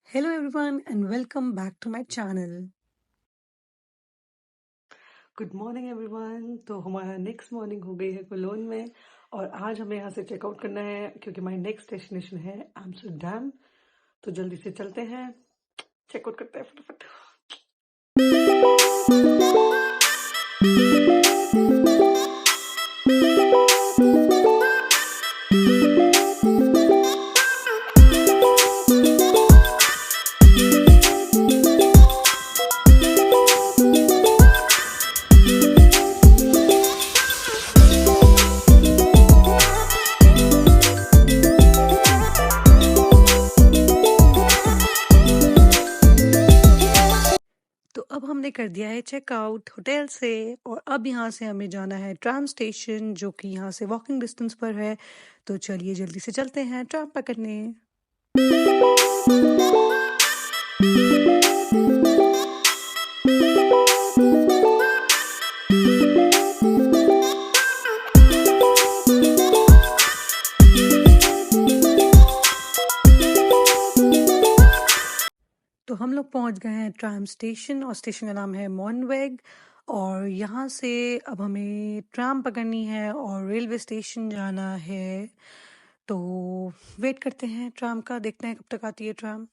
Hello everyone and welcome back to my channel. Good morning everyone. तो हमारा next morning हो गई है कोलोन में और आज हमें यहाँ से चेकआउट करना है क्योंकि हमारी नेक्स्ट डेस्टिनेशन है एम्स्टर्डम। तो जल्दी से चलते हैं, चेकआउट करते हैं फटाफट। तो अब हमने कर दिया है चेकआउट होटल से और अब यहाँ से हमें जाना है ट्राम स्टेशन जो कि यहाँ से वॉकिंग डिस्टेंस पर है। तो चलिए जल्दी से चलते हैं ट्राम पकड़ने। तो हम लोग पहुंच गए हैं ट्राम स्टेशन और स्टेशन का नाम है मॉनवेग। और यहाँ से अब हमें ट्राम पकड़नी है और रेलवे स्टेशन जाना है। तो वेट करते हैं ट्राम का, देखते हैं कब तक आती है ट्राम।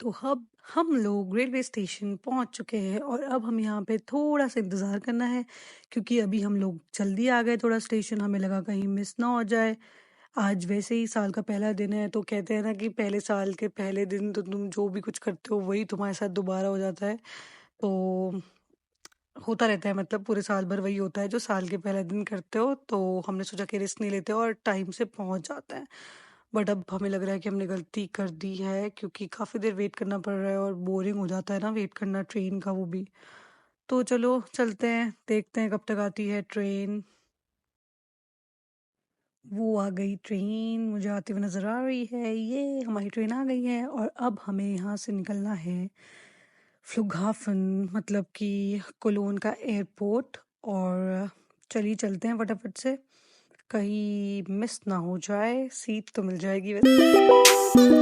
तो अब हम लोग रेलवे स्टेशन पहुंच चुके हैं और अब हम यहाँ पे थोड़ा सा इंतज़ार करना है क्योंकि अभी हम लोग जल्दी आ गए थोड़ा स्टेशन, हमें लगा कहीं मिस ना हो जाए। आज वैसे ही साल का पहला दिन है तो कहते हैं ना कि पहले साल के पहले दिन तो तुम जो भी कुछ करते हो वही तुम्हारे साथ दोबारा हो जाता है। तो होता रहता है, मतलब पूरे साल भर वही होता है जो साल के पहले दिन करते हो। तो हमने सोचा कि रिस्क नहीं लेते और टाइम से पहुंच जाते हैं। बट अब हमें लग रहा है कि हमने गलती कर दी है क्योंकि काफ़ी देर वेट करना पड़ रहा है और बोरिंग हो जाता है ना वेट करना ट्रेन का, वो भी। तो चलो चलते हैं, देखते हैं कब तक आती है ट्रेन। वो आ गई ट्रेन, मुझे आती हुई नज़र आ रही है। ये हमारी ट्रेन आ गई है और अब हमें यहाँ से निकलना है फ्लुगहाफन, मतलब कि कोलोन का एयरपोर्ट। और चलिए चलते हैं फटाफट से, कहीं मिस ना हो जाए, सीट तो मिल जाएगी वैसे।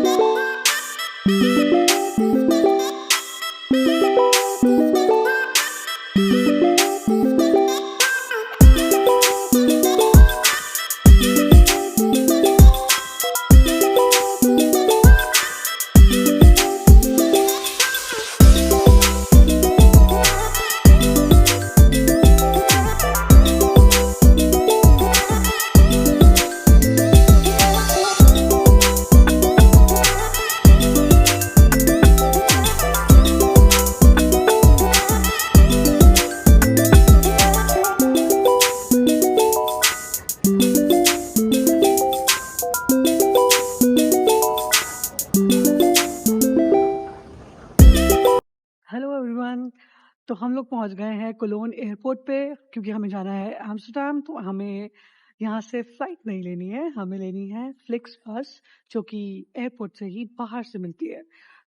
Hello everyone. तो हम लोग पहुंच गए हैं कोलोन एयरपोर्ट पे क्योंकि हमें जाना है एम्स्टर्डम। तो हमें यहाँ से फ्लाइट नहीं लेनी है, हमें लेनी है फ्लिक्स बस जो कि एयरपोर्ट से ही बाहर से मिलती है।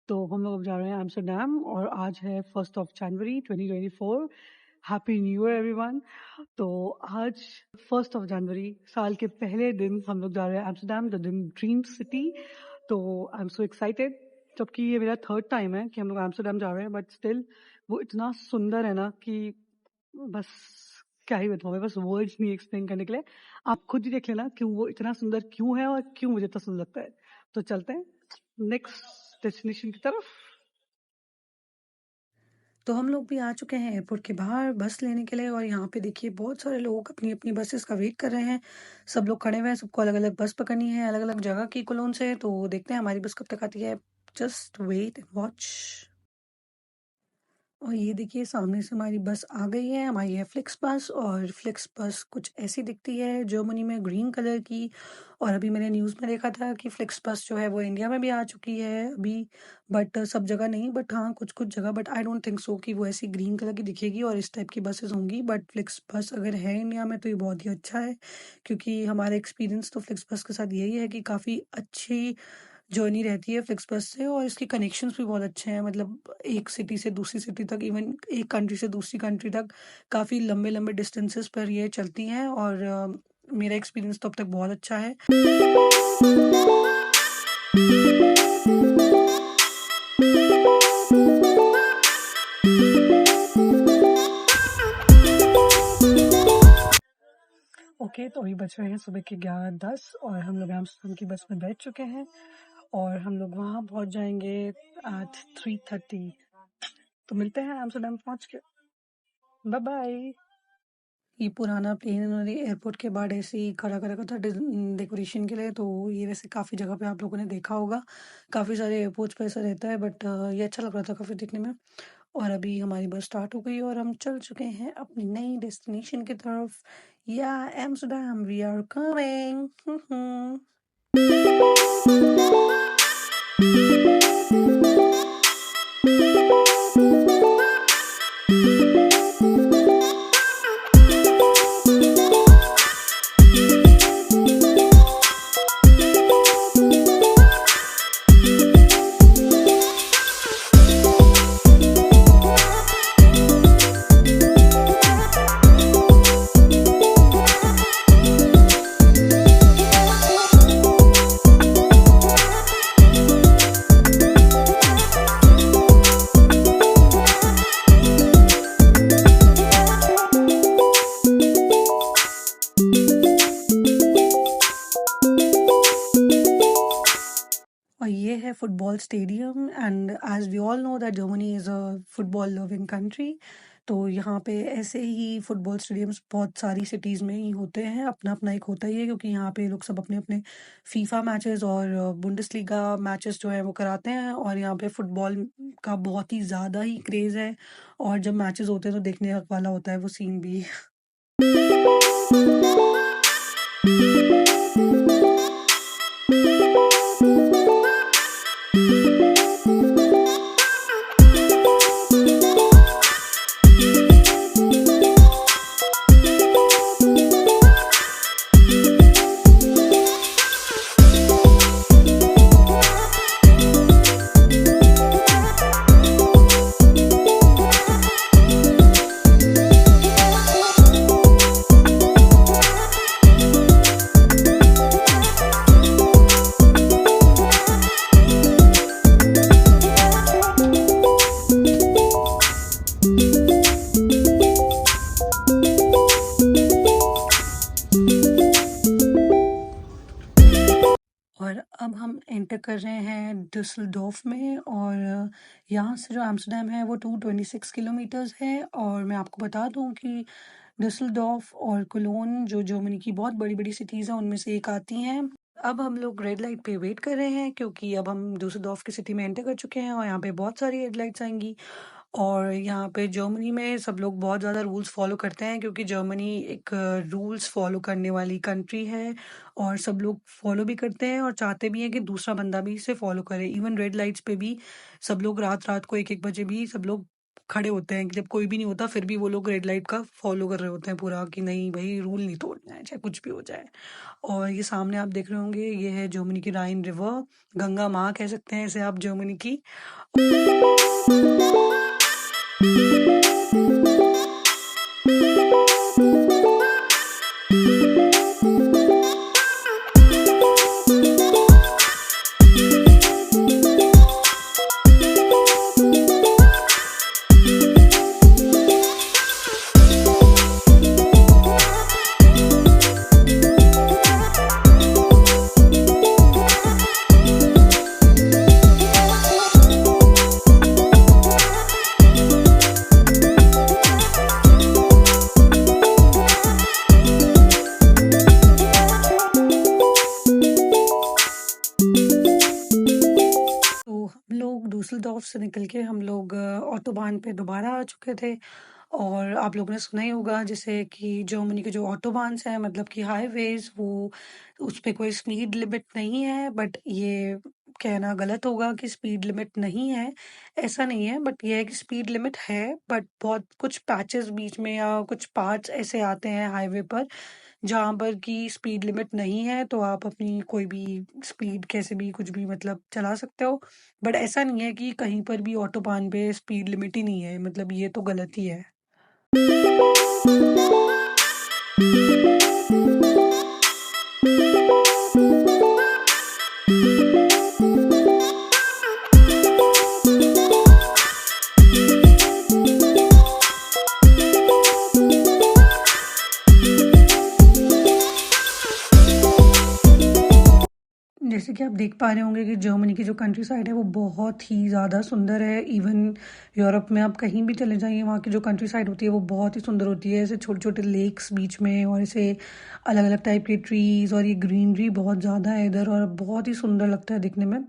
तो हम लोग अब जा रहे हैं एम्स्टर्डम और आज है 1 जनवरी 2024। Happy new year everyone. तो आज 1 जनवरी साल के पहले दिन हम लोग जा रहे हैं एम्स्टर्डम, द ड्रीम सिटी। तो आई एम सो एक्साइटेड, जबकि ये मेरा थर्ड टाइम है कि हम लोग एम्स्टर्डम जा रहे हैं। बट स्टिल वो इतना सुंदर है ना कि बस क्या ही बताऊँ मैं, बस वर्ड्स नहीं एक्सप्लेन करने के लिए। आप खुद ही देख लेना कि वो इतना सुंदर क्यों है और क्यों मुझे इतना सुंदर लगता है। तो चलते हैं नेक्स्ट डेस्टिनेशन की तरफ। तो हम लोग भी आ चुके हैं एयरपोर्ट के बाहर बस लेने के लिए और यहाँ पे देखिए बहुत सारे लोग अपनी-अपनी बसेस का वेट कर रहे हैं। सब लोग खड़े हुए हैं, सबको अलग-अलग बस पकड़नी है, अलग-अलग जगह की कोलोन से। तो देखते हैं हमारी बस कब तक आती है। Just wait and watch. और ये देखिए सामने से हमारी बस आ गई है, हमारी है फ्लिक्स बस और फ्लिक्स बस कुछ ऐसी दिखती है जर्मनी में ग्रीन कलर की। और अभी मैंने न्यूज़ में देखा था कि फ्लिक्स बस जो है वो इंडिया में भी आ चुकी है अभी, बट सब जगह नहीं, बट हाँ कुछ-कुछ जगह, but I don't think so कि वो ऐसी ग्रीन कलर की दिखेगी और इस टाइप की बसेस होंगी। बट फ्लिक्स बस अगर है इंडिया में तो ये बहुत ही अच्छा है, क्योंकि हमारा एक्सपीरियंस तो फ्लिक्स बस के साथ यही है कि काफ़ी अच्छी जर्नी रहती है फ्लिक्स बस से और इसके कनेक्शंस भी बहुत अच्छे हैं। मतलब एक सिटी से दूसरी सिटी तक, इवन एक कंट्री से दूसरी कंट्री तक काफ़ी लंबे-लंबे डिस्टेंसेस पर ये चलती हैं और मेरा एक्सपीरियंस तो अब तक बहुत अच्छा है। ओके, तो अभी बज रहे हैं सुबह के 11:10 और हम लोग एम्स्टर्डम की बस में बैठ चुके हैं और हम लोग वहाँ पहुँच जाएंगे एट 3:30। तो मिलते हैं एम्स्टर्डम पहुँच के। Bye bye. ये पुराना प्लेन इन्होंने एयरपोर्ट के बाहर ऐसे ही खड़ा कर रखा था डेकोरेशन के लिए। तो ये वैसे काफ़ी जगह पे आप लोगों ने देखा होगा, काफ़ी सारे एयरपोर्ट्स पे ऐसा रहता है, बट ये अच्छा लग रहा था काफ़ी देखने में। और अभी हमारी बस स्टार्ट हो गई और हम चल चुके हैं अपनी नई डेस्टिनेशन की तरफ। या एम्स्टर्डम वी आर कमिंग। और ये है football stadium and as we all know that Germany is a football loving country. तो यहाँ पे ऐसे ही फुटबॉल स्टेडियम्स बहुत सारी सिटीज़ में ही होते हैं, अपना-अपना एक होता ही है, क्योंकि यहाँ पे लोग सब अपने-अपने फीफा मैचेस और बुंडेसलीगा मैचेस जो है वो कराते हैं और यहाँ पे फुटबॉल का बहुत ही ज़्यादा ही क्रेज़ है और जब मैचेस होते हैं तो देखने वाला होता है वो सीन भी। और अब हम एंटर कर रहे हैं डुसलडोर्फ में और यहाँ से जो एम्स्टर्डम है वो 226 किलोमीटर्स है। और मैं आपको बता दूँ कि डुसलडोर्फ और कोलोन जो जर्मनी की बहुत बड़ी-बड़ी सिटीज़ हैं उनमें से एक आती हैं। अब हम लोग रेड लाइट पे वेट कर रहे हैं, क्योंकि अब हम डुसलडोर्फ की सिटी में एंटर कर चुके हैं और यहाँ पे बहुत सारी रेड लाइट्स आएँगी। और यहाँ पे जर्मनी में सब लोग बहुत ज़्यादा रूल्स फ़ॉलो करते हैं, क्योंकि जर्मनी एक रूल्स फ़ॉलो करने वाली कंट्री है और सब लोग फ़ॉलो भी करते हैं और चाहते भी हैं कि दूसरा बंदा भी इसे फ़ॉलो करे। इवन रेड लाइट्स पे भी सब लोग रात-रात को 1-1 बजे भी सब लोग खड़े होते हैं, कि जब कोई भी नहीं होता फिर भी वो लोग रेड लाइट का फ़ॉलो कर रहे होते हैं पूरा, कि नहीं भई रूल नहीं तोड़ना है, चाहे कुछ भी हो जाए। और ये सामने आप देख रहे होंगे, ये है जर्मनी की राइन रिवर, गंगा माँ कह सकते हैं इसे आप जर्मनी की। डुसलडॉर्फ से निकल के हम लोग ऑटोबान पे दोबारा आ चुके थे। और आप लोगों ने सुना ही होगा जैसे कि जर्मनी के जो ऑटोबान्स हैं, मतलब कि हाईवेज़, वो उस पे कोई स्पीड लिमिट नहीं है। बट ये कहना गलत होगा कि स्पीड लिमिट नहीं है, ऐसा नहीं है। बट ये है कि स्पीड लिमिट है, बट बहुत कुछ पैचेज़ बीच में या कुछ पार्ट्स ऐसे आते हैं हाईवे पर जहाँ पर कि स्पीड लिमिट नहीं है, तो आप अपनी कोई भी स्पीड कैसे भी कुछ भी मतलब चला सकते हो। बट ऐसा नहीं है कि कहीं पर भी ऑटोबान पे स्पीड लिमिट ही नहीं है, मतलब ये तो गलत ही है। जैसे कि आप देख पा रहे होंगे कि जर्मनी की जो कंट्री साइड है वो बहुत ही ज़्यादा सुंदर है। इवन यूरोप में आप कहीं भी चले जाइए, वहाँ की जो कंट्री साइड होती है वो बहुत ही सुंदर होती है। ऐसे छोटे छोटे लेक्स बीच में और ऐसे अलग अलग टाइप के ट्रीज और ये ग्रीनरी बहुत ज़्यादा है इधर, और बहुत ही सुंदर लगता है दिखने में।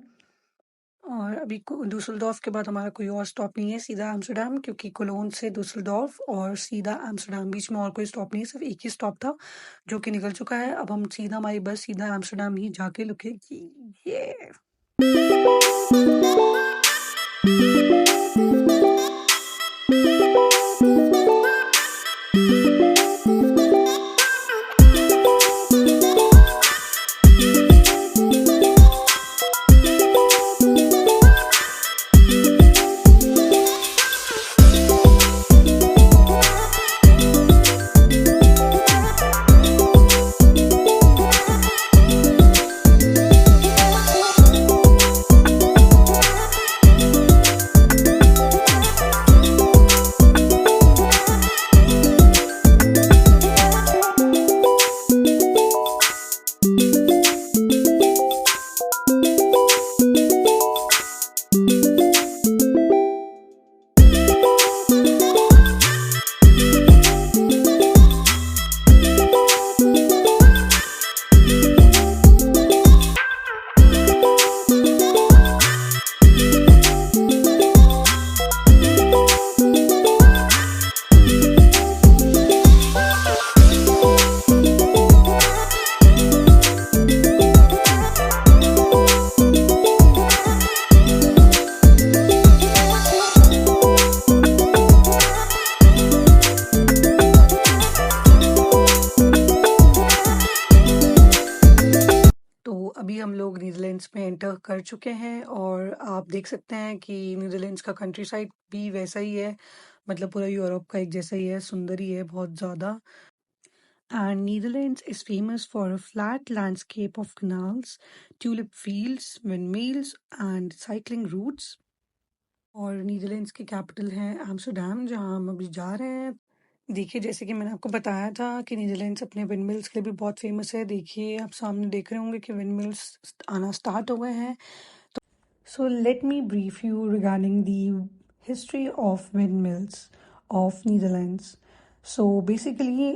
और अभी डुसलडॉर्फ के बाद हमारा कोई और स्टॉप नहीं है, सीधा एम्स्टर्डम, क्योंकि कोलोन से डुसलडॉर्फ और सीधा एम्स्टर्डम, बीच में और कोई स्टॉप नहीं है, सिर्फ एक ही स्टॉप था जो कि निकल चुका है। अब हम सीधा, हमारी बस सीधा एम्स्टर्डम ही जाके रुकेगी। ये तो अभी हम लोग नीदरलैंड्स में एंटर कर चुके हैं, और आप देख सकते हैं कि नीदरलैंड्स का कंट्री साइड भी वैसा ही है, मतलब पूरा यूरोप का एक जैसा ही है, सुंदर ही है बहुत ज़्यादा। And Netherlands is famous for a flat landscape of canals, tulip fields, windmills, and cycling routes. और नीदरलैंड्स की कैपिटल है एम्स्टर्डम, जहाँ हम अभी जा रहे हैं। देखिए, जैसे कि मैंने आपको बताया था कि नीदरलैंड्स अपने विंडमिल्स के लिए भी बहुत फेमस है। देखिए, आप सामने देख रहे होंगे कि विंडमिल्स आना स्टार्ट हो गए हैं। So let me brief you regarding the history of windmills of Netherlands. So basically,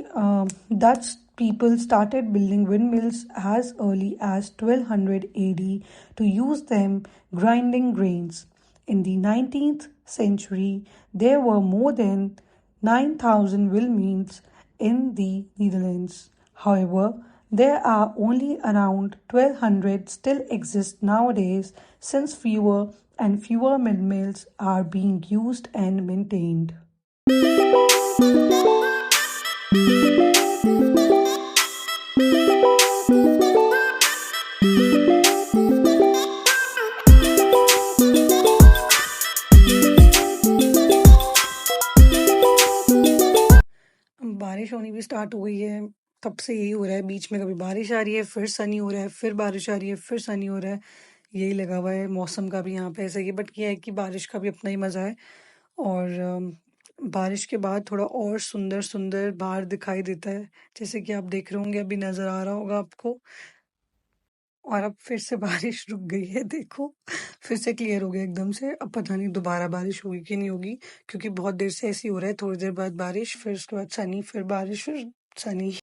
Dutch people started building windmills as early as 1200 AD to use them grinding grains. In the 19th century, there were more than 9,000 windmills in the Netherlands. However, there are only around 1200 still exist nowadays, since fewer and fewer windmills are being used and maintained. बारिश होनी भी start हो गई है, तब से यही हो रहा है, बीच में कभी बारिश आ रही है, फिर सनी हो रहा है, फिर बारिश आ रही है, फिर सनी हो रहा है। यही लगा हुआ है मौसम का भी यहाँ पे ऐसे ही। बट ये है कि बारिश का भी अपना ही मज़ा है। और बारिश के बाद थोड़ा और सुंदर सुंदर बाहर दिखाई देता है, जैसे कि आप देख रहे होंगे, अभी नज़र आ रहा होगा आपको। और अब फिर से बारिश रुक गई है, देखो, फिर से क्लियर हो गया एकदम से। अब पता नहीं दोबारा बारिश होगी कि नहीं होगी, क्योंकि बहुत देर से ऐसे ही हो रहा है, थोड़ी देर बाद बारिश, फिर उसके बाद सनी, फिर बारिश, फिर सनी।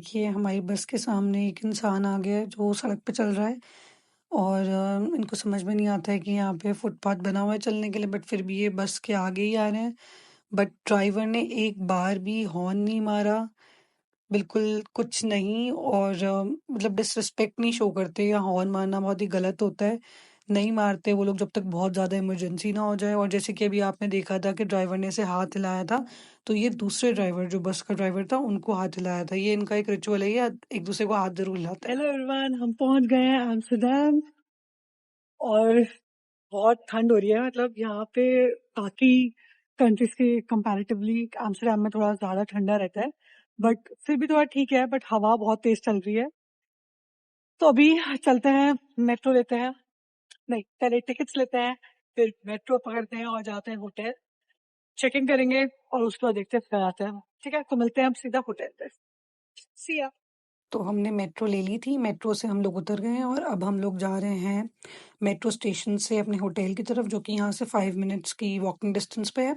देखिए हमारी बस के सामने एक इंसान आ गया है जो सड़क पे चल रहा है और इनको समझ में नहीं आता है कि यहाँ पे फुटपाथ बना हुआ है चलने के लिए, बट फिर भी ये बस के आगे ही आ रहे हैं। बट ड्राइवर ने एक बार भी हॉर्न नहीं मारा, बिल्कुल कुछ नहीं। और मतलब डिसरिस्पेक्ट नहीं शो करते, या हॉर्न मारना बहुत ही गलत होता है। नहीं मारते वो लोग जब तक बहुत ज़्यादा इमरजेंसी ना हो जाए। और जैसे कि अभी आपने देखा था कि ड्राइवर ने ऐसे हाथ हिलाया था, तो ये दूसरे ड्राइवर जो बस का ड्राइवर था उनको हाथ हिलाया था। ये इनका एक रिचुअल है, ये एक दूसरे को हाथ ज़रूर हिलाते हैं। हेलो एवरीवन, हम पहुंच गए हैं एम्स्टर्डम और बहुत ठंड हो रही है। मतलब यहाँ पे बाकी कंट्रीज के कंपैरेटिवली एम्स्टर्डम में थोड़ा ज़्यादा ठंडा रहता है, बट फिर भी थोड़ा ठीक है। बट हवा बहुत तेज चल रही है, तो अभी चलते हैं, मेट्रो लेते हैं। नहीं, पहले टिकट्स लेते हैं, फिर मेट्रो पकड़ते हैं और जाते हैं होटल। चेक इन करेंगे और उसके बाद देखते हैं फिर आते हैं। ठीक है, तो मिलते हैं हम सीधा होटल पे। सी या। तो हमने मेट्रो ले ली थी, मेट्रो से हम लोग उतर गए हैं और अब हम लोग जा रहे हैं मेट्रो स्टेशन से अपने होटल की तरफ, जो कि यहाँ से 5 मिनट्स की वॉकिंग डिस्टेंस पे है।